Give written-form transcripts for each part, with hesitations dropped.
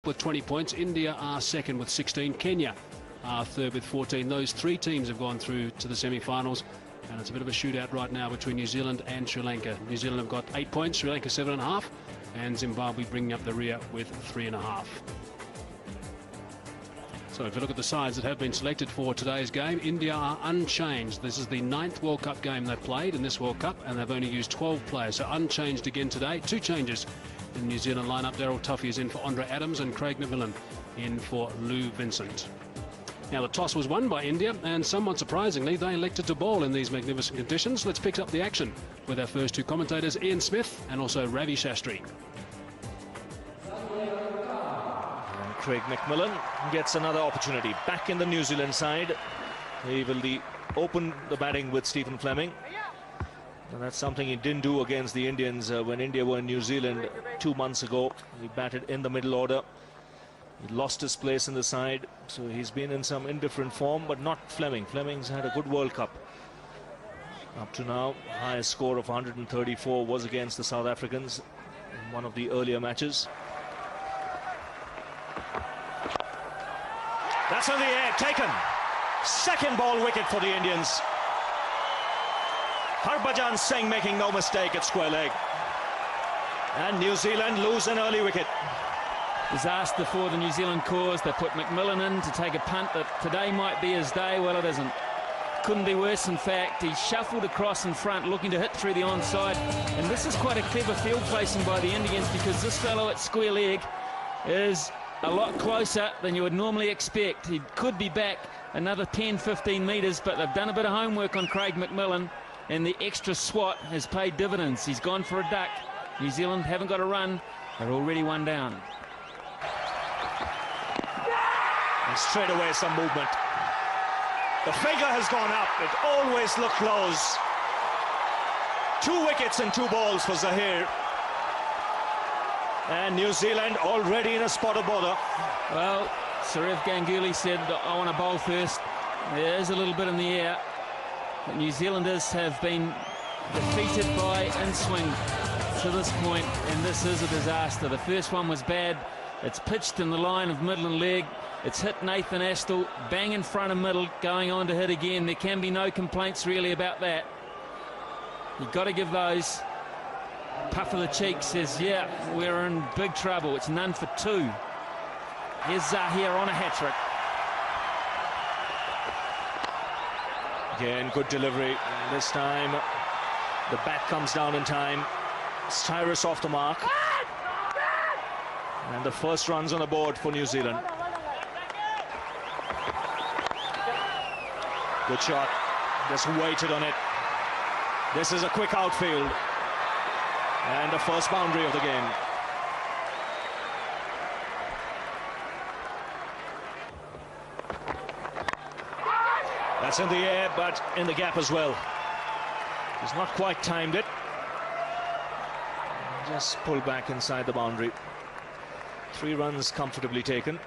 with 20 points. India are second with 16. Kenya are third with 14. Those three teams have gone through to the semi-finals, and it's a bit of a shootout right now between New Zealand and Sri Lanka. New Zealand have got 8 points, Sri Lanka 7.5, and Zimbabwe bringing up the rear with 3.5. So if you look at the sides that have been selected for today's game, India are unchanged. This is the 9th World Cup game they've played in this World Cup, and they've only used 12 players, so unchanged again today. 2 changes in the New Zealand lineup. Daryl Tuffy is in for Andre Adams and Craig McMillan in for Lou Vincent. Now the toss was won by India, and somewhat surprisingly they elected to bowl in these magnificent conditions. Let's pick up the action with our first 2 commentators, Ian Smith and also Ravi Shastri. And Craig McMillan gets another opportunity back in the New Zealand side. He will open the batting with Stephen Fleming. And that's something he didn't do against the Indians when India were in New Zealand 2 months ago. He batted in the middle order. He lost his place in the side, so he's been in some indifferent form, but not Fleming. Fleming's had a good World Cup up to now. Highest score of 134 was against the South Africans in one of the earlier matches. That's on the air, taken. Second ball wicket for the Indians. Harbhajan Singh making no mistake at square leg. And New Zealand lose an early wicket. Disaster for the New Zealand cause. They put McMillan in to take a punt that today might be his day. Well, it isn't. Couldn't be worse, in fact. He shuffled across in front, looking to hit through the onside. And this is quite a clever field placing by the Indians, because this fellow at square leg is a lot closer than you would normally expect. He could be back another 10-15 metres, but they've done a bit of homework on Craig McMillan, and the extra swat has paid dividends. He's gone for a duck. New Zealand haven't got a run. They're already 1 down. And straight away some movement. The figure has gone up. It always looked close. 2 wickets and 2 balls for Zahir. And New Zealand already in a spot of bother. Well, Saurav Ganguly said, I want to bowl first. There is a little bit in the air. But New Zealanders have been defeated by in-swing to this point, and this is a disaster. The first one was bad. It's pitched in the line of middle and leg. It's hit Nathan Astle, bang in front of middle, going on to hit again. There can be no complaints really about that. You've got to give those. Puff of the cheek says, yeah, we're in big trouble. It's none for 2. Here's Zahir on a hat-trick. Again, good delivery. This time, the bat comes down in time. Cyrus off the mark. And the first run's on the board for New Zealand. Good shot. Just waited on it. This is a quick outfield. And the first boundary of the game. That's in the air, but in the gap as well. He's not quite timed it. Just pulled back inside the boundary. 3 runs comfortably taken.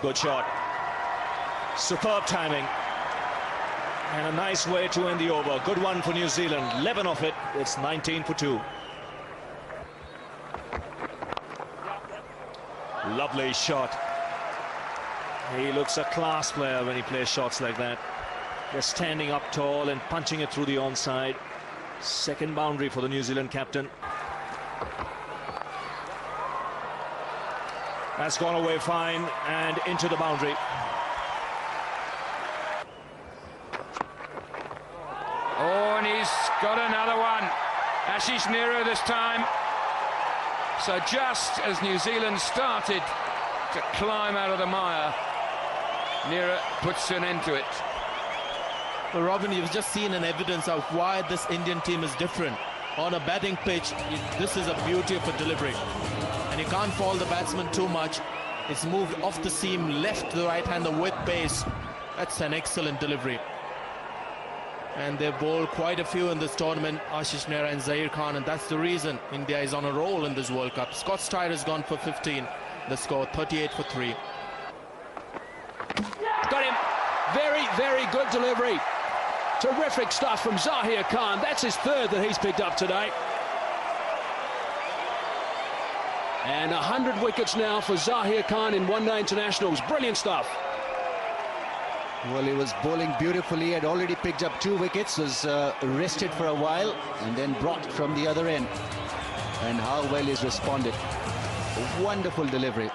Good shot. Superb timing. And a nice way to end the over. Good one for New Zealand. 11 off it. It's 19 for 2. Lovely shot. He looks a class player when he plays shots like that. Just standing up tall and punching it through the onside. Second boundary for the New Zealand captain. That's gone away fine and into the boundary. Oh, and he's got another one. Ashish Nehru this time. So just as New Zealand started to climb out of the mire, Nehru puts an end to it. Well, Robin, you've just seen an evidence of why this Indian team is different. On a batting pitch, this is a beauty of a delivery. And you can't fault the batsman too much. It's moved off the seam, left to the right-hander with pace. That's an excellent delivery. And they've bowled quite a few in this tournament, Ashish Nehru and Zahir Khan, and that's the reason India is on a roll in this World Cup. Scott Strider has gone for 15. The score 38 for 3. Got him. Very, very good delivery. Terrific stuff from Zahir Khan. That's his 3rd that he's picked up today. And 100 wickets now for Zahir Khan in one-day internationals. Brilliant stuff. Well, he was bowling beautifully, had already picked up 2 wickets, was rested for a while and then brought from the other end. And how well he's responded. Wonderful delivery.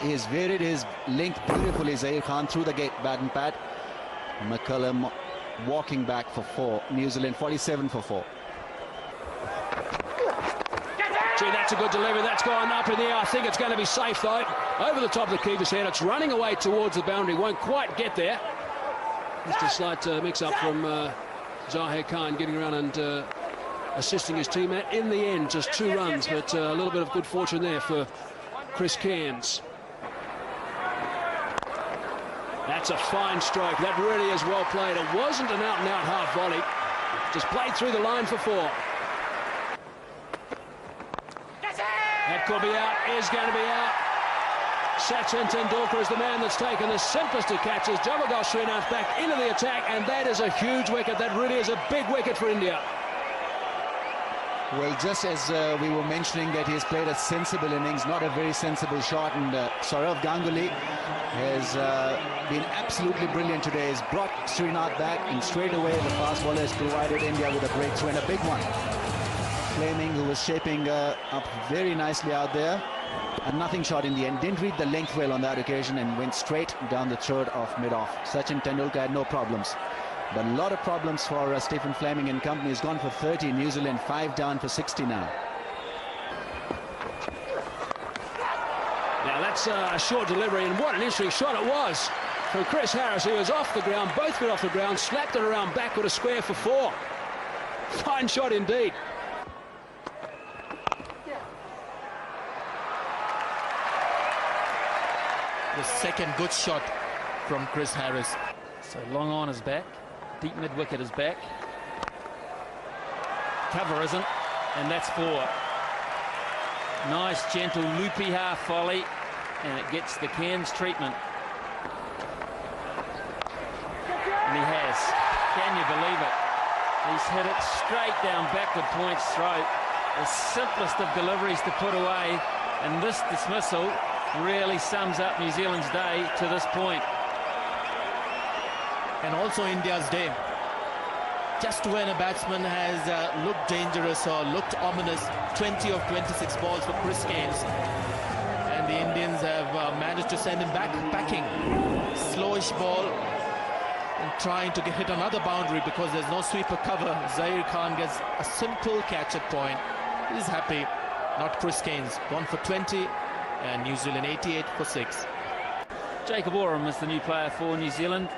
He has varied his length beautifully, Zahir Khan, through the gate, bat and pad. McCullum walking back for 4. New Zealand 47 for 4. Gee, that's a good delivery. That's gone up in the air. I think it's going to be safe, though. Over the top of the keeper's head. It's running away towards the boundary. Won't quite get there. Just a slight mix-up from Zahir Khan getting around and assisting his teammate. In the end, just 2 runs, but a little bit of good fortune there for Chris Cairns. That's a fine stroke. That really is well played. It wasn't an out-and-out half volley. Just played through the line for 4. That could be out, is going to be out. Sachin Tendulkar is the man that's taken the simplest of catches. Javagal Srinath back into the attack, and that is a huge wicket. That really is a big wicket for India. Well, just as we were mentioning that he's played a sensible innings, not a very sensible shot, and Sourav Ganguly has been absolutely brilliant today. He's brought Srinath back, and straight away the fast bowler has provided India with a breakthrough and a big one. Fleming, who was shaping up very nicely out there, a nothing shot in the end. Didn't read the length well on that occasion and went straight down the throat of mid-off. Sachin Tendulkar had no problems. But a lot of problems for Stephen Fleming and company. He's gone for 30. New Zealand 5 down for 60 now. Now that's a short delivery, and what an interesting shot it was from Chris Harris. He was off the ground, both feet off the ground, slapped it around back with a square for 4. Fine shot indeed. The second good shot from Chris Harris. So long on is back. Deep mid-wicket is back. Cover isn't, and that's 4. Nice, gentle, loopy half volley, and it gets the Cairns treatment. And he has. Can you believe it? He's hit it straight down backward point's throat. The simplest of deliveries to put away, and this dismissal really sums up New Zealand's day to this point. And also India's day. Just when a batsman has looked dangerous or looked ominous, 20 of 26 balls for Chris Cairns. And the Indians have managed to send him back packing. Slowish ball and trying to hit another boundary because there's no sweeper cover. Zahir Khan gets a simple catch at point. He's happy, not Chris Cairns. Gone for 20 and New Zealand 88 for 6. Jacob Oram is the new player for New Zealand.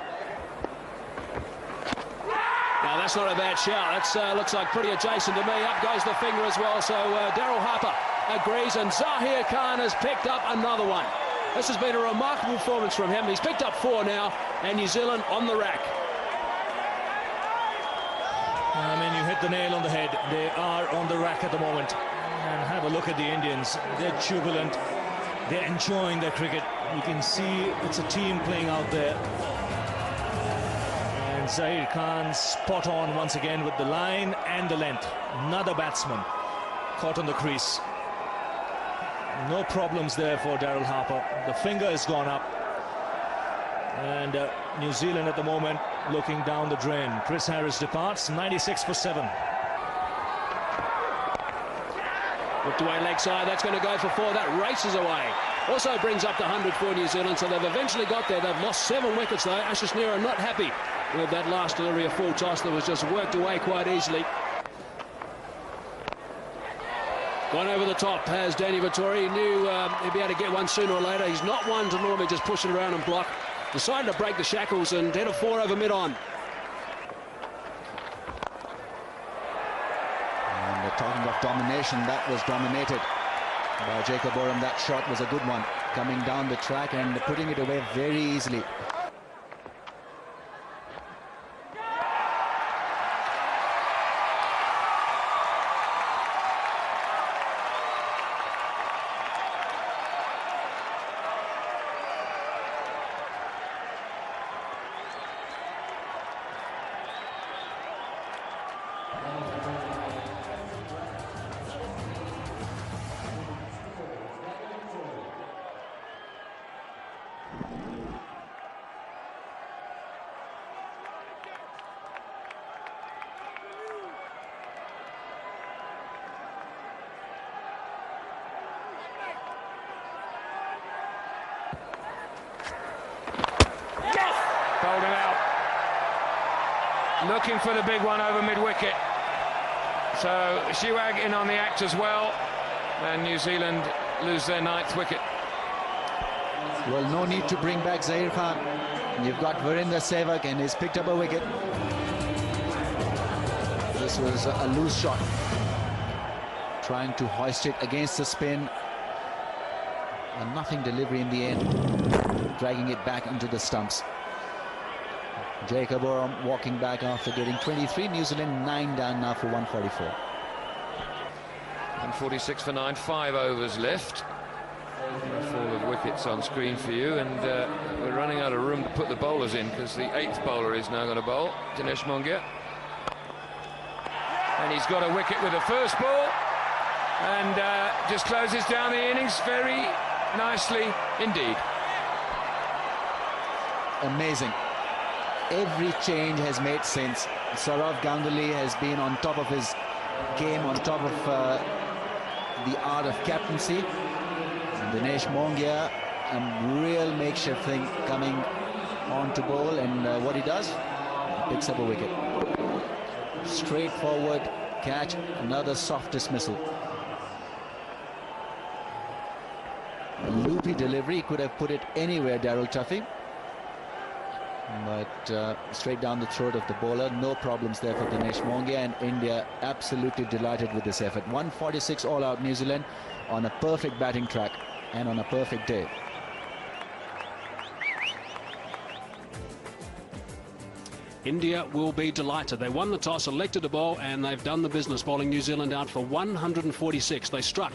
Now that's not a bad shout. That looks like pretty adjacent to me. Up goes the finger as well. So Daryl Harper agrees, and Zahir Khan has picked up another one. This has been a remarkable performance from him. He's picked up 4 now, and New Zealand on the rack. I mean, you hit the nail on the head. They are on the rack at the moment. And have a look at the Indians. They're jubilant. They're enjoying their cricket. You can see it's a team playing out there. And Zahir Khan spot on once again with the line and the length. Another batsman caught on the crease. No problems there for Daryl Harper. The finger has gone up. And New Zealand at the moment looking down the drain. Chris Harris departs, 96 for 7. Whipped away leg side, that's going to go for 4. That races away. Also brings up the 100 for New Zealand, so they've eventually got there. They've lost 7 wickets though. Ashish Nehra not happy with that last delivery, a full toss that was just worked away quite easily. Gone over the top has Danny Vettori. He knew he'd be able to get one sooner or later. He's not one to normally just push it around and block. Decided to break the shackles and hit a 4 over mid-on. And talking of domination, that was dominated by Jacob Oram. That shot was a good one, coming down the track and putting it away very easily. looking for the big one over mid-wicket. So Shiwag in on the act as well, and New Zealand lose their 9th wicket. Well, no need to bring back Zaheer Khan. You've got Virendra Sehwag, and he's picked up a wicket. This was a loose shot, trying to hoist it against the spin. A nothing delivery in the end, dragging it back into the stumps. Jacob Oram walking back after getting 23. New Zealand 9 down now for 144. 146 for 9, 5 overs left. A fall of wickets on screen for you, and we're running out of room to put the bowlers in because the 8th bowler is now going to bowl, Dinesh Mongia. And he's got a wicket with the first ball, and just closes down the innings very nicely indeed. Amazing. Every change has made sense. Sourav Ganguly has been on top of his game, on top of the art of captaincy. And Dinesh Mongia, a real makeshift thing coming on to bowl, and what he does, he picks up a wicket. Straightforward catch, another soft dismissal. A loopy delivery, he could have put it anywhere, Daryl Tuffy. But straight down the throat of the bowler, no problems there for Dinesh Mongia, and India absolutely delighted with this effort. 146 all out, New Zealand on a perfect batting track and on a perfect day. India will be delighted. They won the toss, elected a bowl, and they've done the business, bowling New Zealand out for 146. They struck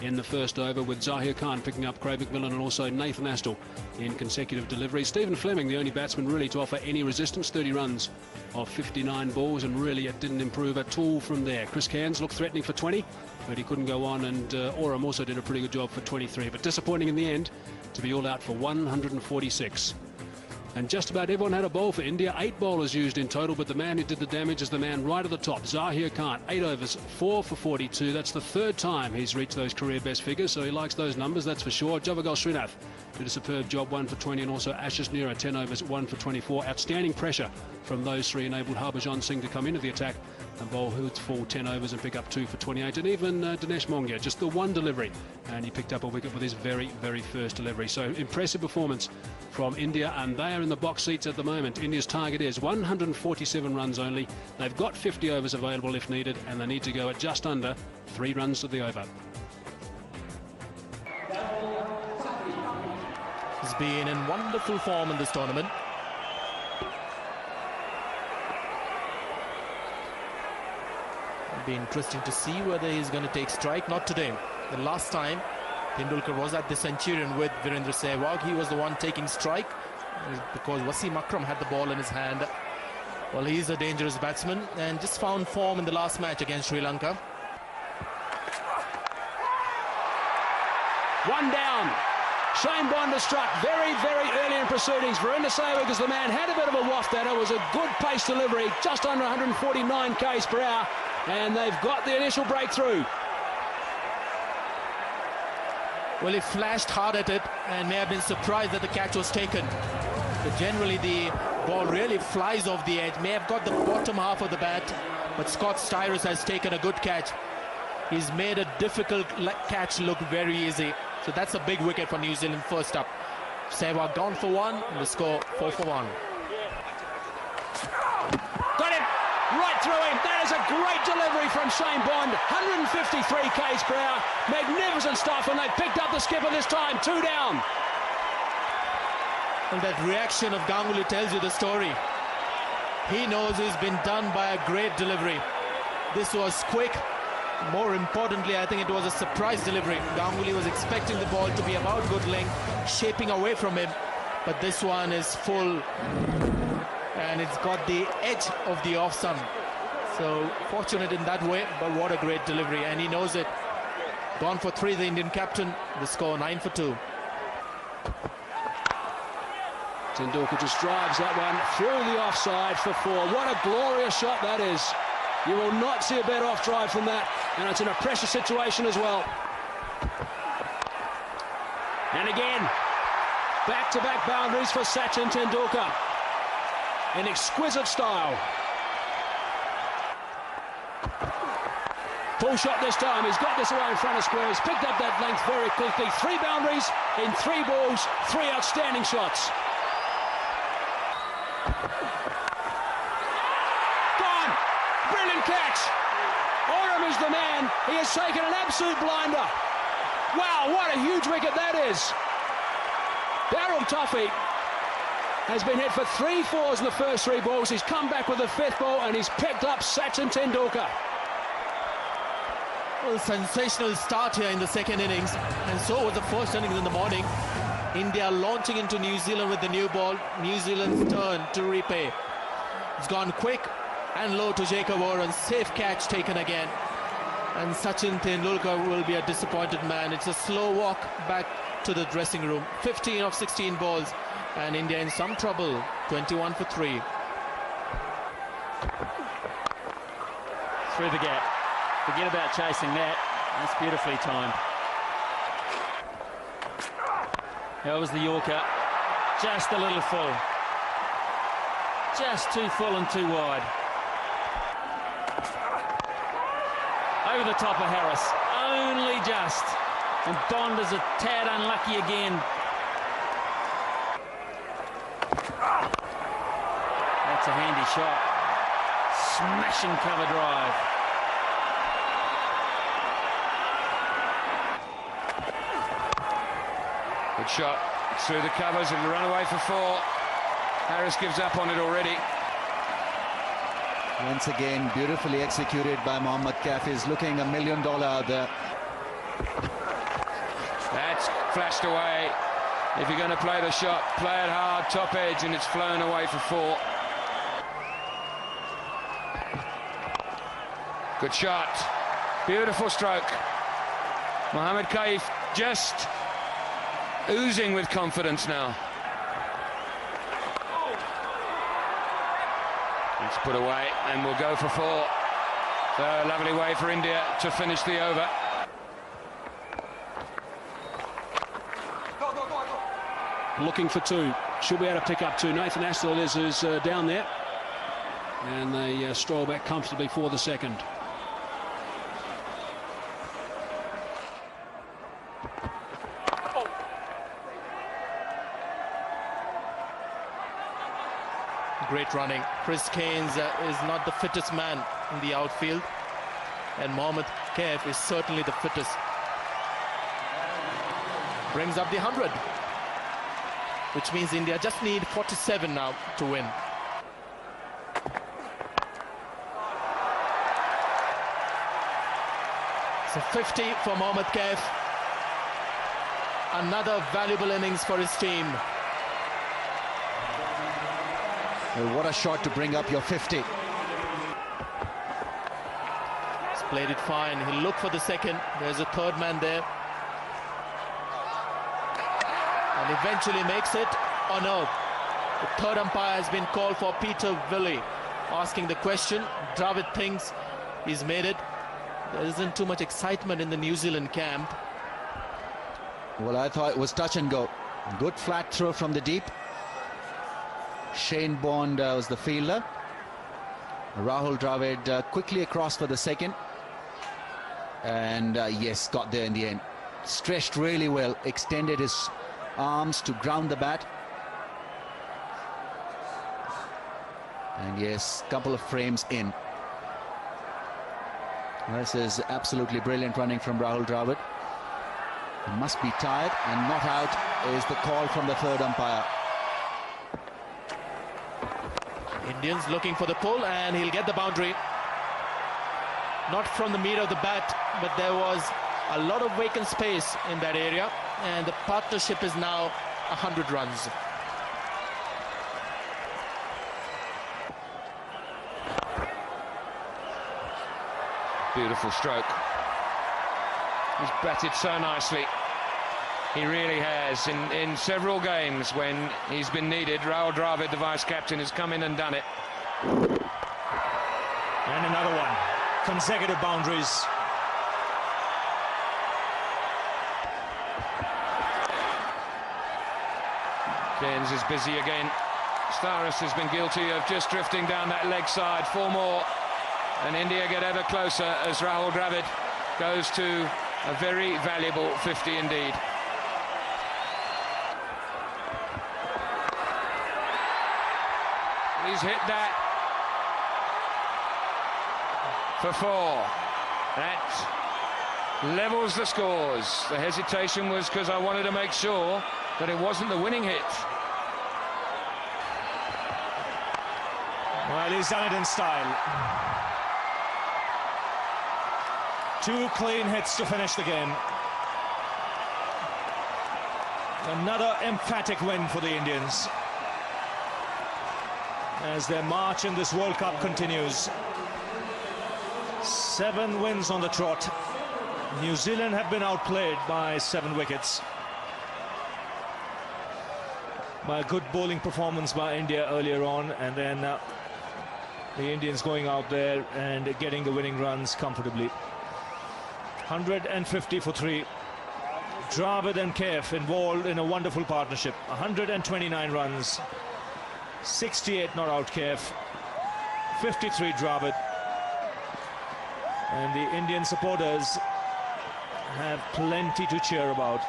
in the first over with Zaheer Khan picking up Craig McMillan and also Nathan Astle in consecutive deliveries. Stephen Fleming, the only batsman really to offer any resistance, 30 runs of 59 balls, and really it didn't improve at all from there. Chris Cairns looked threatening for 20, but he couldn't go on, and Oram also did a pretty good job for 23, but disappointing in the end to be all out for 146. And just about everyone had a bowl for India. 8 bowlers used in total, but the man who did the damage is the man right at the top, Zaheer Khan. 8 overs, 4 for 42. That's the 3rd time he's reached those career best figures, so he likes those numbers, that's for sure. Javagal Srinath did a superb job, 1 for 20, and also Ashish Nehra, 10 overs, 1 for 24. Outstanding pressure from those three enabled Harbhajan Singh to come into the attack and bowl Hoods full 10 overs and pick up 2 for 28. And even Dinesh Mongia, just the 1 delivery, and he picked up a wicket with his very, very first delivery. So impressive performance from India, and they are in the box seats at the moment. India's target is 147 runs only. They've got 50 overs available if needed, and they need to go at just under 3 runs to the over. He's been in wonderful form in this tournament. It'll be interesting to see whether he's going to take strike. Not today. The last time Tendulkar was at the Centurion with Virendra Sehwag, he was the one taking strike because Wasim Akram had the ball in his hand. Well, he's a dangerous batsman and just found form in the last match against Sri Lanka. 1 down. Shane Bond has struck very, very early in proceedings. Virendra Sehwag is the man, had a bit of a waft at it. It was a good pace delivery, just under 149 k's per hour, and they've got the initial breakthrough. Well, he flashed hard at it and may have been surprised that the catch was taken. But generally the ball really flies off the edge, may have got the bottom half of the bat, but Scott Styrus has taken a good catch. He's made a difficult catch look very easy. So that's a big wicket for New Zealand first up. Sehwag gone for 1, and the score 4 for 1. Got him right through him. That is a great delivery from Shane Bond. 153 k's per hour. Magnificent stuff, and they picked up the skipper this time. 2 down. And that reaction of Ganguly tells you the story. He knows he's been done by a great delivery. This was quick. More importantly, I think it was a surprise delivery. Ganguly was expecting the ball to be about good length, shaping away from him. But this one is full, and it's got the edge of the off-stump. So fortunate in that way, but what a great delivery, and he knows it. Gone for 3, the Indian captain. The score 9 for 2. Tendulkar just drives that one through the offside for 4. What a glorious shot that is. You will not see a better off drive than that, and it's in a pressure situation as well. And again, back-to-back boundaries for Sachin Tendulkar in exquisite style. Pull shot this time. He's got this away in front of square. He's picked up that length very quickly. 3 boundaries in 3 balls, 3 outstanding shots. Gone. Brilliant catch. Oram is the man. He has taken an absolute blinder. Wow, what a huge wicket that is. Darryl Tuffy has been hit for 3 fours in the first 3 balls. He's come back with the 5th ball and he's picked up Sachin Tendulkar. Well, sensational start here in the second innings, and so was the first innings in the morning. India launching into New Zealand with the new ball. New Zealand's turn to repay. It's gone quick and low to Jacob Warren. Safe catch taken again. And Sachin Tendulkar will be a disappointed man. It's a slow walk back to the dressing room. 15 of 16 balls, and India in some trouble. 21 for 3. Through the gap. Forget about chasing that. That's beautifully timed. That was the Yorker. Just a little full. Just too full and too wide. Over the top of Harris. Only just. And Bond is a tad unlucky again. That's a handy shot. Smashing cover drive. Good shot through the covers. It'll run away for 4. Harris gives up on it already. Once again, beautifully executed by Mohammad. Kaif is looking $1 million out there. That's flashed away. If you're going to play the shot, play it hard, top edge, and it's flown away for 4. Good shot. Beautiful stroke. Mohammad Kaif just oozing with confidence now. It's put away and we'll go for 4. So a lovely way for India to finish the over. Looking for 2. Should be able to pick up 2. Nathan Astill is down there. And they stroll back comfortably for the second. Great running. Chris Keynes is not the fittest man in the outfield, and Mohammad Kaif is certainly the fittest. Brings up the 100, which means India just need 47 now to win. So 50 for Mohammad Kaif. Another valuable innings for his team. Well, what a shot to bring up your 50. He's played it fine. He'll look for the second. There's a third man there. And eventually makes it. Oh no. The third umpire has been called for, Peter Willey, asking the question. Dravid thinks he's made it. There isn't too much excitement in the New Zealand camp. Well, I thought it was touch and go. Good flat throw from the deep. Shane Bond was the fielder. Rahul Dravid quickly across for the second. And yes, got there in the end. Stretched really well, extended his arms to ground the bat. And yes, couple of frames in. This is absolutely brilliant running from Rahul Dravid. He must be tired, and not out is the call from the third umpire. Indians looking for the pull, and he'll get the boundary. Not from the meat of the bat, but there was a lot of vacant space in that area, and the partnership is now 100 runs. Beautiful stroke. He's batted so nicely. He really has. In several games when he's been needed, Rahul Dravid, the vice-captain, has come in and done it. And another one. Consecutive boundaries. Cairns is busy again. Starris has been guilty of just drifting down that leg side. 4 more. And India get ever closer as Rahul Dravid goes to a very valuable 50 indeed. He's hit that for 4. That levels the scores. The hesitation was because I wanted to make sure that it wasn't the winning hit. Well, he's done it in style. 2 clean hits to finish the game. Another emphatic win for the Indians as their march in this World Cup continues. 7 wins on the trot. New Zealand have been outplayed by 7 wickets. By a good bowling performance by India earlier on, and then the Indians going out there and getting the winning runs comfortably. 150 for 3. Dravid and Kaif involved in a wonderful partnership. 129 runs. 68 not out Kaif. 53 Dravid. And the Indian supporters have plenty to cheer about.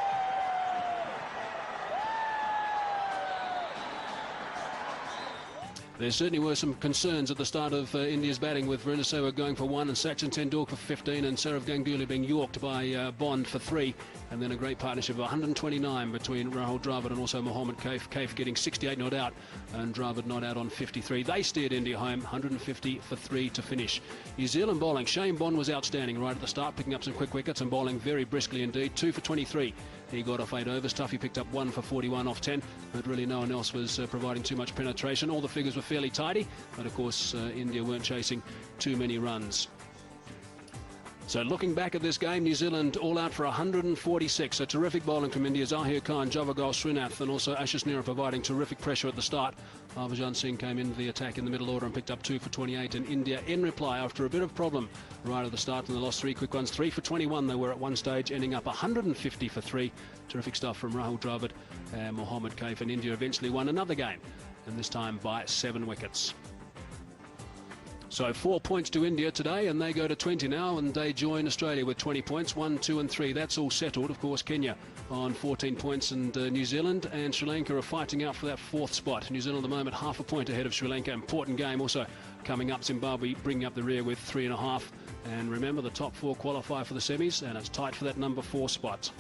There certainly were some concerns at the start of India's batting, with Virendra Sehwag going for 1 and Sachin Tendulkar for 15, and Sourav Ganguly being yorked by Bond for 3, and then a great partnership of 129 between Rahul Dravid and also Mohammad Kaif. Kaif getting 68 not out and Dravid not out on 53. They steered India home, 150 for 3 to finish. New Zealand bowling. Shane Bond was outstanding right at the start, picking up some quick wickets and bowling very briskly indeed. 2 for 23. He got off 8 overs. Tuffy picked up 1 for 41 off 10, but really no one else was providing too much penetration. All the figures were fairly tidy, but of course India weren't chasing too many runs. So looking back at this game, New Zealand all out for 146. So terrific bowling from India. Zahir Khan, Javagal Srinath and also Ashish Nehra providing terrific pressure at the start. Harbhajan Singh came into the attack in the middle order and picked up 2 for 28. And India in reply after a bit of problem right at the start, and they lost 3 quick ones. 3 for 21 they were at one stage, ending up 150 for 3. Terrific stuff from Rahul Dravid and Mohammad Kaif, and India eventually won another game, and this time by 7 wickets. So 4 points to India today, and they go to 20 now, and they join Australia with 20 points, 1, 2 and 3. That's all settled. Of course, Kenya on 14 points, and New Zealand and Sri Lanka are fighting out for that 4th spot. New Zealand at the moment half a point ahead of Sri Lanka. Important game also coming up. Zimbabwe bringing up the rear with 3.5. And remember, the top 4 qualify for the semis, and it's tight for that number 4 spot.